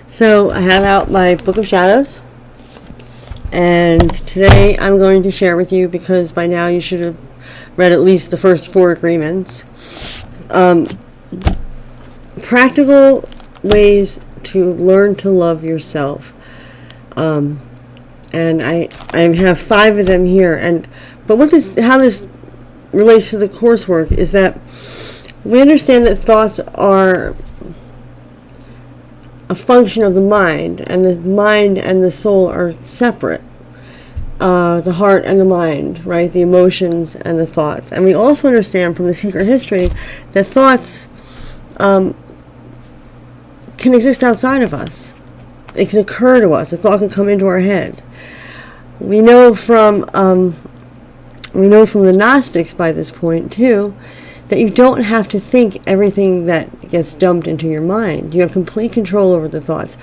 So I have out my Book of Shadows, and today I'm going to share with you, because by now you should have read at least the first 4 agreements, practical ways to learn to love yourself. And I have 5 of them here. But how this relates to the coursework is that we understand that thoughts are a function of the mind and the soul are separate. The heart and the mind, right? The emotions and the thoughts. And we also understand from the secret history that thoughts can exist outside of us. It can occur to us. A thought can come into our head. We know from the Gnostics by this point too, that you don't have to think everything that gets dumped into your mind. You have complete control over the thoughts.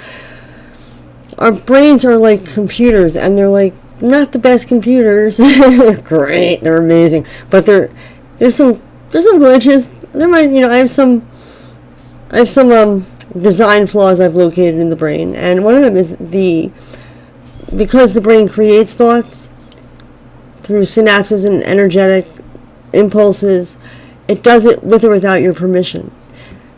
Our brains are like computers, and they're like not the best computers. They're great, they're amazing, but there's some glitches. There might, I have some design flaws I've located in the brain, and one of them is because the brain creates thoughts through synapses and energetic impulses. It does it with or without your permission.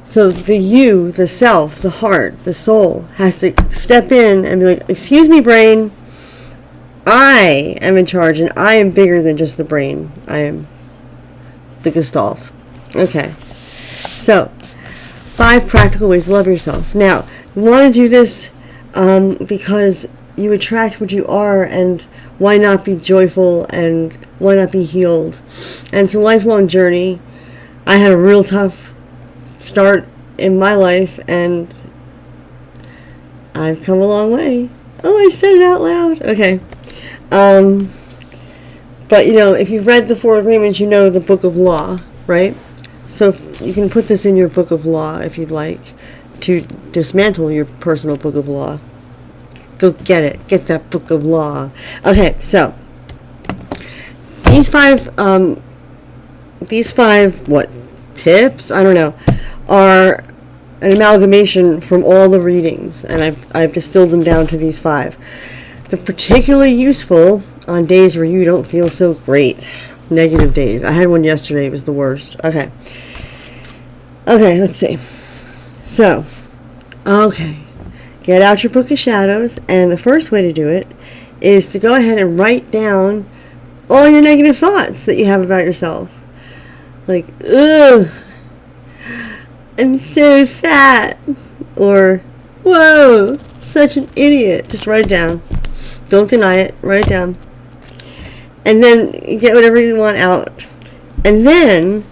So the you, the self, the heart, the soul has to step in and be like, excuse me, brain, I am in charge, and I am bigger than just the brain. I am the Gestalt. Okay. So, 5 practical ways to love yourself. Now, you want to do this because you attract what you are, and why not be joyful, and why not be healed? And it's a lifelong journey. I had a real tough start in my life, and I've come a long way. Oh, I said it out loud. Okay. But if you've read the 4 agreements, you know the Book of Law, right? So you can put this in your Book of Law if you'd like to dismantle your personal Book of Law. Go get it. Get that Book of Law. Okay, so these 5 what tips? I don't know. Are an amalgamation from all the readings, and I've distilled them down to these 5. They're particularly useful on days where you don't feel so great. Negative days. I had one yesterday. It was the worst. Okay, let's see. So, get out your Book of Shadows, and the first way to do it is to go ahead and write down all your negative thoughts that you have about yourself. Like, ugh, I'm so fat, or whoa, such an idiot. Just write it down. Don't deny it. Write it down. And then get whatever you want out. And then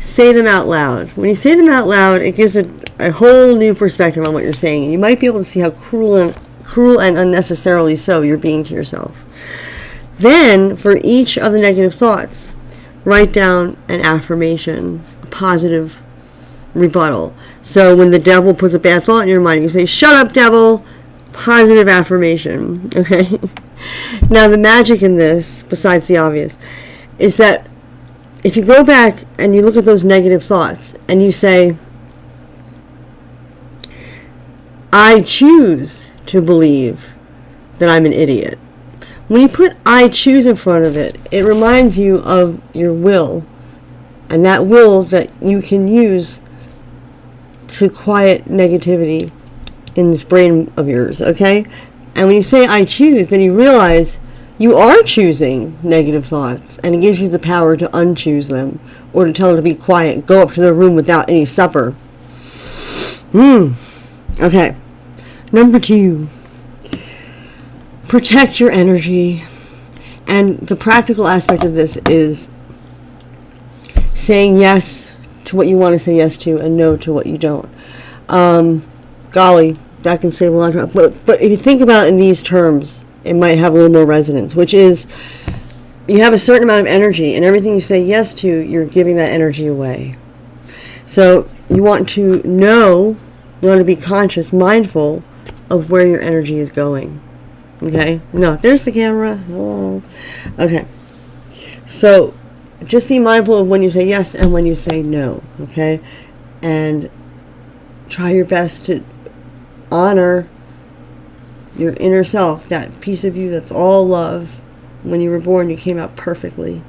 say them out loud. When you say them out loud, it gives a whole new perspective on what you're saying. You might be able to see how cruel and unnecessarily so you're being to yourself. Then, for each of the negative thoughts, write down an affirmation, a positive rebuttal. So when the devil puts a bad thought in your mind, you say, shut up, devil. Positive affirmation. Okay? Now, the magic in this, besides the obvious, is that if you go back and you look at those negative thoughts and you say, I choose to believe that I'm an idiot. When you put I choose in front of it, it reminds you of your will, and that will that you can use to quiet negativity in this brain of yours, okay? And when you say I choose, then you realize you are choosing negative thoughts, and it gives you the power to unchoose them, or to tell them to be quiet, go up to their room without any supper. Okay. Number 2, protect your energy. And the practical aspect of this is saying yes to what you want to say yes to, and no to what you don't. Golly, that can save a lot of time. But if you think about it in these terms, it might have a little more resonance, which is you have a certain amount of energy, and everything you say yes to, you're giving that energy away. So you want to know, you want to be conscious, mindful of where your energy is going. Okay? No, there's the camera. Oh. Okay. So just be mindful of when you say yes and when you say no. Okay? And try your best to honor your inner self, that piece of you that's all love. When you were born, you came out perfectly.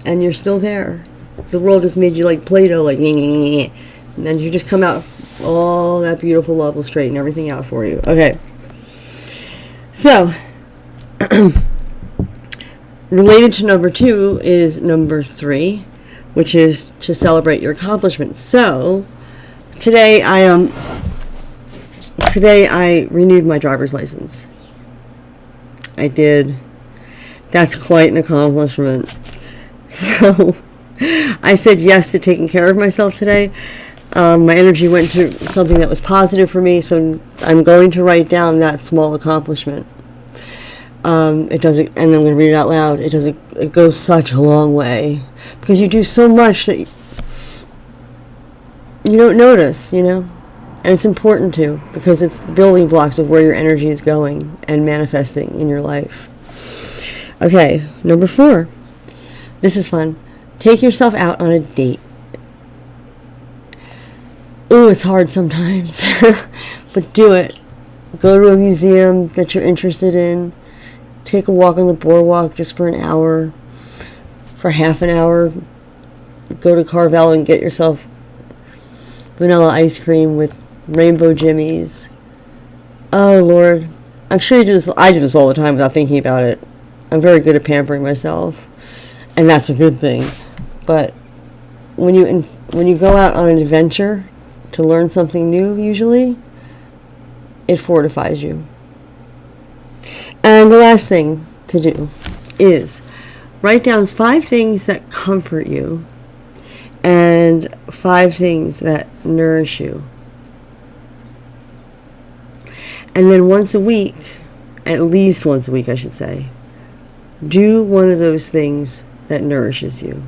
And you're still there. The world just made you like Play-Doh, like, and then you just come out, all that beautiful love will straighten everything out for you. Okay. So, related to number 2 is number 3, which is to celebrate your accomplishments. So, today I renewed my driver's license. I did. That's quite an accomplishment. So, I said yes to taking care of myself today. My energy went to something that was positive for me, so I'm going to write down that small accomplishment. It doesn't, and I'm going to read it out loud. It goes such a long way, because you do so much that you don't notice, and it's important to, because it's the building blocks of where your energy is going and manifesting in your life. Okay, number 4. This is fun. Take yourself out on a date. Ooh, it's hard sometimes, but do it. Go to a museum that you're interested in. Take a walk on the boardwalk just for an hour, for half an hour. Go to Carvel and get yourself vanilla ice cream with rainbow jimmies. Oh, Lord. I'm sure you do this. I do this all the time without thinking about it. I'm very good at pampering myself, and that's a good thing. But when you go out on an adventure to learn something new, usually, it fortifies you. And the last thing to do is write down 5 things that comfort you and 5 things that nourish you. And then once a week, at least once a week I should say, do one of those things that nourishes you.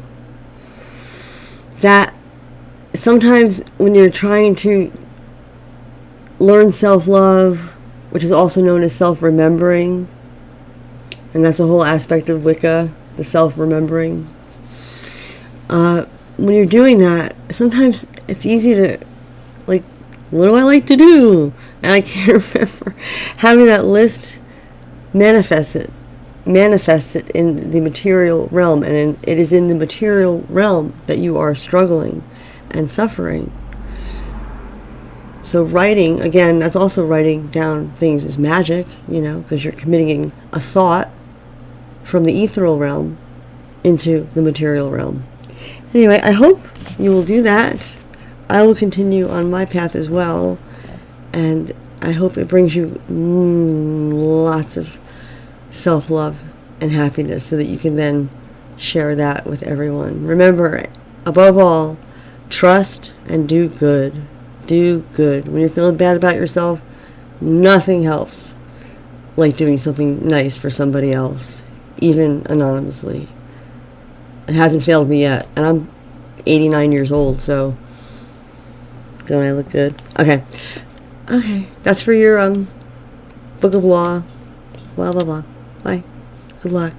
That sometimes when you're trying to learn self-love, which is also known as self-remembering, and that's a whole aspect of Wicca, the self-remembering. When you're doing that, sometimes it's easy to, like, what do I like to do? And I can't remember. Having that list manifest it in the material realm, and it is in the material realm that you are struggling and suffering. So writing, again, that's also writing down things is magic, because you're committing a thought from the ethereal realm into the material realm. Anyway, I hope you will do that. I will continue on my path as well, and I hope it brings you lots of self-love and happiness so that you can then share that with everyone. Remember, above all, trust and do good. Do good. When you're feeling bad about yourself, nothing helps like doing something nice for somebody else, even anonymously. It hasn't failed me yet, and I'm 89 years old, so don't I look good? Okay, that's for your book of law, blah blah blah. Bye. Good luck.